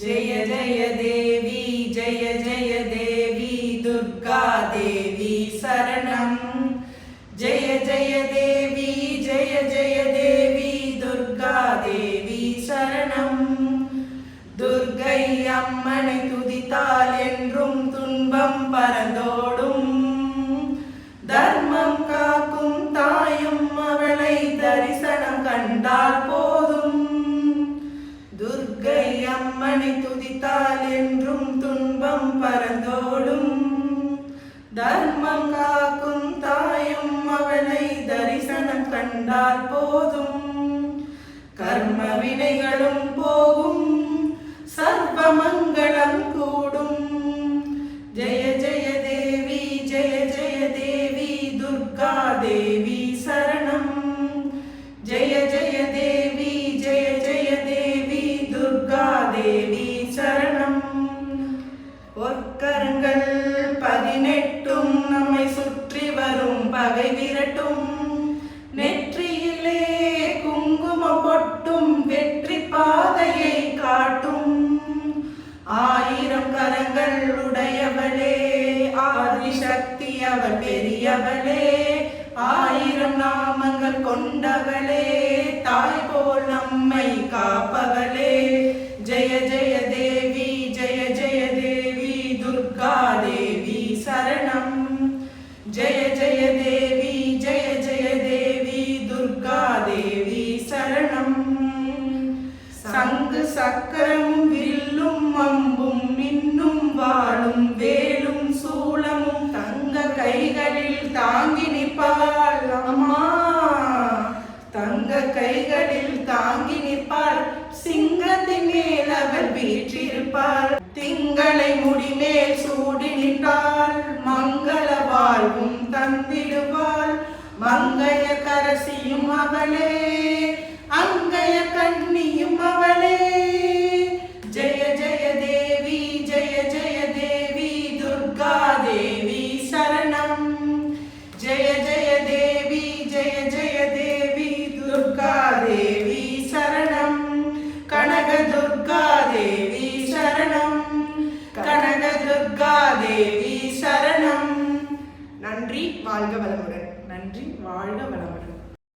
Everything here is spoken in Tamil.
जय जय देवी जय जय देवी दुर्गा देवी शरणं जय जय देवी जय जय देवी दुर्गा देवी शरणं दुर्गै अम्मனை துதித்தால் என்றும் துன்பம் பறந்தோடும் தர்மம் காக்கும் தாயும் அவளை தரிசனம் கண்டால் போதும் துர்கை அம்மனை துதித்தால் என்றும் துன்பம் பறந்தோடும் தர்மம் காக்கும் தாயும் அவளை தரிசனம் கண்டால் போதும் கர்ம வினைகளும் போகும் சர்வ மங்களம் கூடும் ஜெய ஜெய தேவி ஜெய ஜெய தேவி துர்கா தேவி சரணம் ஜெய ஜெய தேவி ஜெய ஜெய தேவி துர்கா தேவி சரணம் பொற்கரங்கள் 18 நம்மை சுற்றி வரும் பகை விரட்டும் நெற்றியிலே குங்கும பொட்டும் வெற்றி பாதையை காட்டும் 1000 கரங்கள் உடையவளே ஆதிசக்தி அவள் பெரியவளே 1000 நாமங்கள் கொண்டவளே தாய் போல் நம்மை காப்பவளே ஜெய ஜெய தேவி ஜெய ஜெய தேவி துர்கா தேவி சரணம் ஜெய ஜெய தேவி ஜெய ஜெய தேவி துர்கா தேவி சரணம் சங்கு சக்கரமும் வில்லும் அம்பும் மின்னும் வாளும் வேலும் சூலமும் தங்க கைகளில் தாங்கி நிற்பாள் அம்மா தங்க கைகளில் தாங்கி நிற்பாள் சிங்கத்தின் மேல் அவள் வீற்றிருப்பாள் திங்களை முடிமேல் சூடி நின்றாள் மங்கள வாழ்வும் தந்திடுவாள் மங்கைய கரசியும் அவளே அங்கைய கண்ணியும் அவளே ஜெய ஜெய தேவி ஜெய ஜெய தேவி துர்கா தேவி சரணம் ஜெய ஜெய தேவி ஜெய ஜெய தேவி துர்கா தேவி சரணம் கனக துர்கா தேவி சரணம் கனக துர்கா தேவி சரணம் நன்றி வாழ்க வளமுடன் நன்றி வாழ்க வளமுடன்